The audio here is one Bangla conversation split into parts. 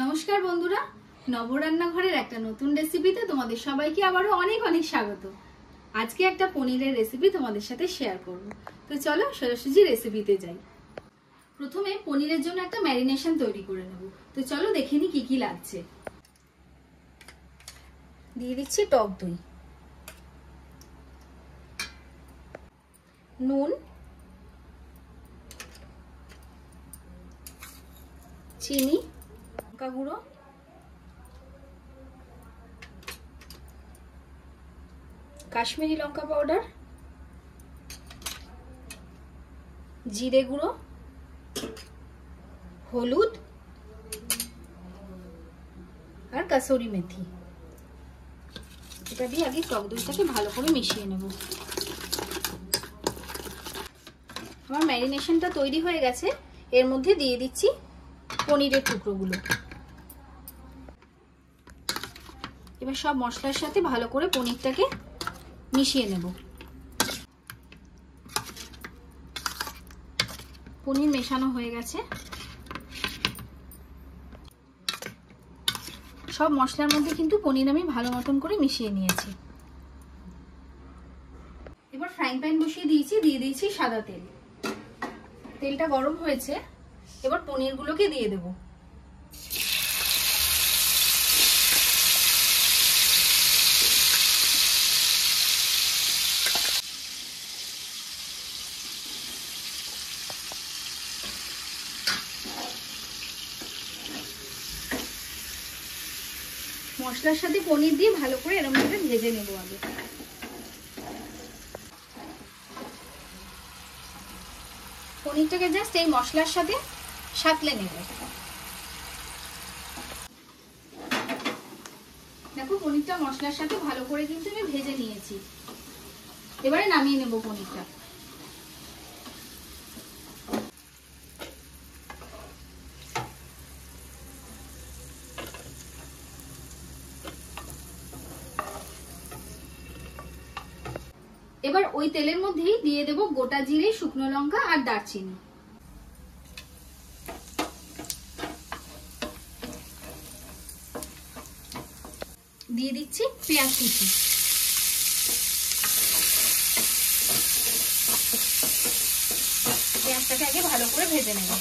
নমস্কার বন্ধুরা, নবরান্নাঘরের একটা নতুন রেসিপিতে তোমাদের সবাইকে আবারও অনেক অনেক স্বাগত। আজকে একটা পনিরের রেসিপি তোমাদের সাথে শেয়ার করব। তো চলো সোজাসুজি রেসিপিতে যাই। প্রথমে পনিরের জন্য একটা ম্যারিনেশন তৈরি করে নেব। তো চলো দেখে নি কি কি লাগছে। দিয়ে দিচ্ছি টক দই, নুন, চিনি, লঙ্কা গুঁড়ো, কাশ্মীরি লঙ্কা পাউডার, জিরে গুঁড়ো, হলুদ আর কাসুরি মেথি। এটা দিয়ে আগে টক দইটাকে ভালো করে মিশিয়ে নেব। আমার ম্যারিনেশনটা তৈরি হয়ে গেছে। এর মধ্যে দিয়ে দিচ্ছি পনিরের টুকরোগুলো। এবার সব মশলার সাথে ভালো করে পনিরটাকে মিশিয়ে নেব। পনির মেশানো হয়ে গেছে। সব মশলার মধ্যে কিন্তু পনির আমি ভালো মতন করে মিশিয়ে নিয়েছি। এবার ফ্রাইং প্যান বসিয়ে দিয়েছি, দিয়ে দিয়েছি সাদা তেল। তেলটা গরম হয়েছে, এবার পনিরগুলোকে দিয়ে দেব। মশলার সাথে পনির দিয়ে ভালো করে এরকম ভাবে ভেজে নেব। আগে পনিরটাকে জাস্ট এই মশলার সাথে সাঁতলে নেব। দেখো পনিরটা মশলার সাথে ভালো করে কিন্তু আমি ভেজে নিয়েছি। এবারে নামিয়ে নেব পনিরটা। এবার ওই তেলের মধ্যেই দিয়ে দেব গোটা জিরে, শুকনো লঙ্কা আর দারচিনি। দিয়ে দিচ্ছি পেঁয়াজ কুচি। পেঁয়াজটাকে আগে ভালো করে ভেজে নেব।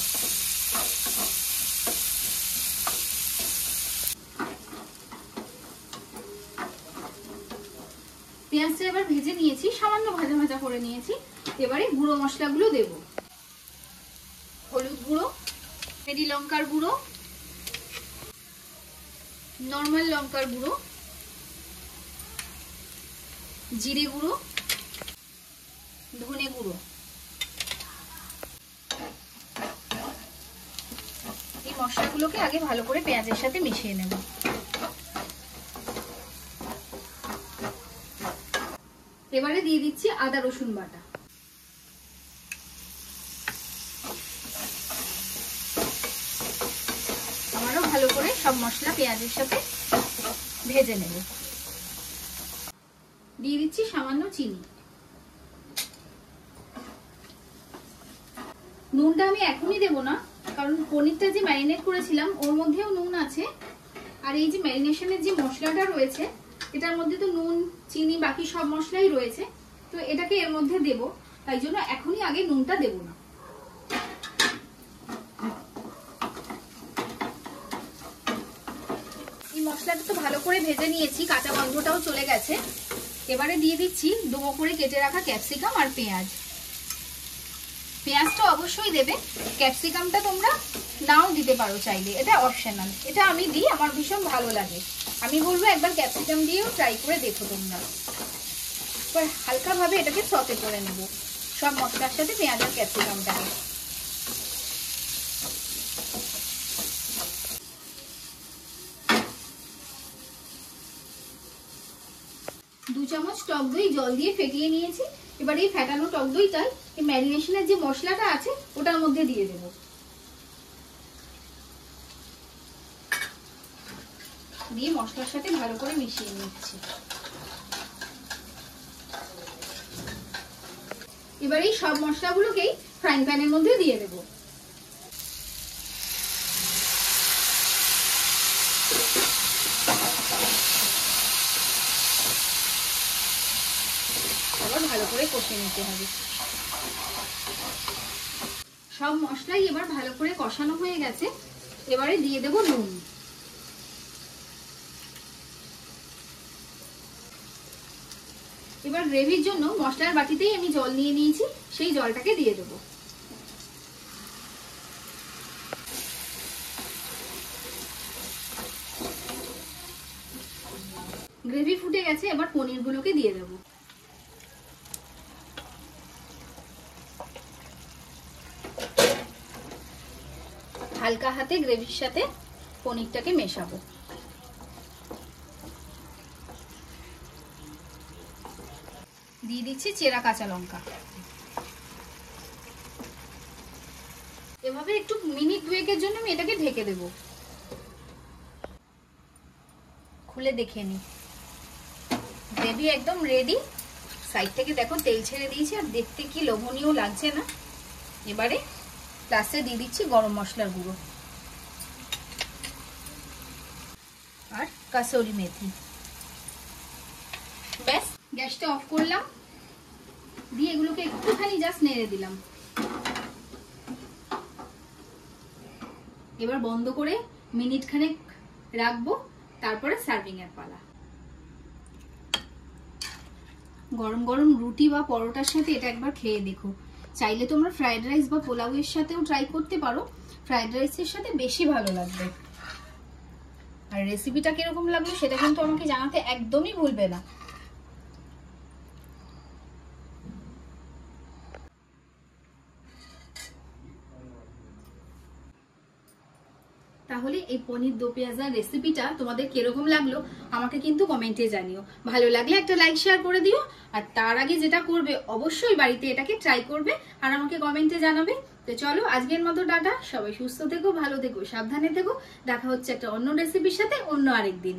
পেঁয়াজটা এবার ভেজে নিয়েছি, সামান্য ভাজা ভাজা করে নিয়েছি। এবারে গুঁড়ো মশলাগুলো দেব। হলুদ গুঁড়ো, কাশ্মীরি লঙ্কার গুঁড়ো, নর্মাল লঙ্কার গুঁড়ো, জিরে গুঁড়ো, ধনে গুঁড়ো। এই মশলাগুলোকে আগে ভালো করে পেঁয়াজের সাথে মিশিয়ে নেব। এবারে দিয়ে দিচ্ছি আদা রসুন বাটা। আবারও ভালো করে সব মশলা পেঁয়াজের সাথে ভেজে নেব। দিয়ে দিচ্ছি সামান্য চিনি। নুনটা আমি এখনই দেব না, কারণ পনিরটা যে ম্যারিনেট করেছিলাম ওর মধ্যেও নুন আছে। আর এই যে ম্যারিনেশনের যে মশলাটা রয়েছে এটার মধ্যে তো নুন, চিনি, বাকি সব মশলাই রয়েছে। তো এটাকে এর মধ্যে দেব, তাই জন্য এখনই আগে নুনটা দেব না। এই মশলাটা তো ভালো করে ভেজে নিয়েছি, কাঁচা গন্ধটাও চলে গেছে। এবারে দিয়ে দিচ্ছি ডুমো করে কেটে রাখা ক্যাপসিকাম আর পেঁয়াজ। পেঁয়াজটা অবশ্যই দেবে, ক্যাপসিকামটা তোমরা নাও দিতে পারো চাইলে, এটা অপশনাল। এটা আমি দিই, আমার ভীষণ ভালো লাগে। আমি বলবো একবার ক্যাপসিকাম দিয়েও ট্রাই করে দেখো তোমরা। এবার হালকা ভাবে এটাকে সতে করে নেব সব মশলার সাথে পেঁয়াজ আর ক্যাপসিকামটাকে। দু চামচ টক দই জল দিয়ে ফেটিয়ে নিয়েছি। এবার এই ফেটানো টক দইটাই এই ম্যারিনেশনের যে মশলাটা আছে ওটার মধ্যে দিয়ে দেব। দিয়ে মশলার সাথে ভালো করে মিশিয়ে নিচ্ছি। এবার এই সব মশলাগুলোকেই ফ্রাইং প্যানের মধ্যে দিয়ে দেব। করে কষে নিতে হবে। সব মশলাই এবার ভালো করে কষানো হয়ে গেছে। এবারে দিয়ে দেব নুন। এবার গ্রেভির জন্য মশলার বাটিতেই আমি জল নিয়ে নিয়েছি, সেই জলটাকে দিয়ে দেব। গ্রেভি ফুটে গেছে, এবার পনিরগুলোকে দিয়ে দেব। হালকা হাতে গ্রেভির সাথে পনিরটাকে মেশাবো। দিয়ে দিচ্ছি চেরা কাঁচা লঙ্কা। এভাবে একটু মিনিট দুয়েকের জন্য আমি এটাকে ঢেকে দেব। খুলে দেখে নি, গ্রেভি একদম রেডি। সাইড থেকে দেখো তেল ছেড়ে দিয়েছে, আর দেখতে কি লোভনীয় লাগছে না। এবারে লাস্টে দিয়ে দিচ্ছি গরম মশলার গুঁড়ো আর কাসুরি মেথি। ব্যাস, গ্যাসটা অফ করলাম, দিয়ে এগুলোকে একটুখানি জাস্ট নেড়ে দিলাম। এবার বন্ধ করে মিনিট খানেক রাখবো, তারপরে সার্ভিং এর পালা। গরম গরম রুটি বা পরোটার সাথে এটা একবার খেয়ে দেখো। চাইলে তোমরা ফ্রাইড রাইস বা পোলাওয়ের সাথেও ট্রাই করতে পারো, ফ্রাইড রাইসের সাথে বেশি ভালো লাগবে। আর রেসিপিটা কিরকম লাগলো সেটা কিন্তু আমাকে জানাতে একদমই ভুলবে না। তাহলে এই পনির দো পেঁয়াজার রেসিপিটা তোমাদের কিরকম লাগলো আমাকে কিন্তু কমেন্টে জানিও। ভালো লাগলে একটা লাইক শেয়ার করে দিও, আর তার আগে যেটা করবে অবশ্যই বাড়িতে এটাকে ট্রাই করবে আর আমাকে কমেন্টে জানাবে। তো চলো আজকের মতো টাটা, সবাই সুস্থ থেকো, ভালো থেকো, সাবধানে থেকো। দেখা হচ্ছে একটা অন্য রেসিপির সাথে অন্য আরেকদিন।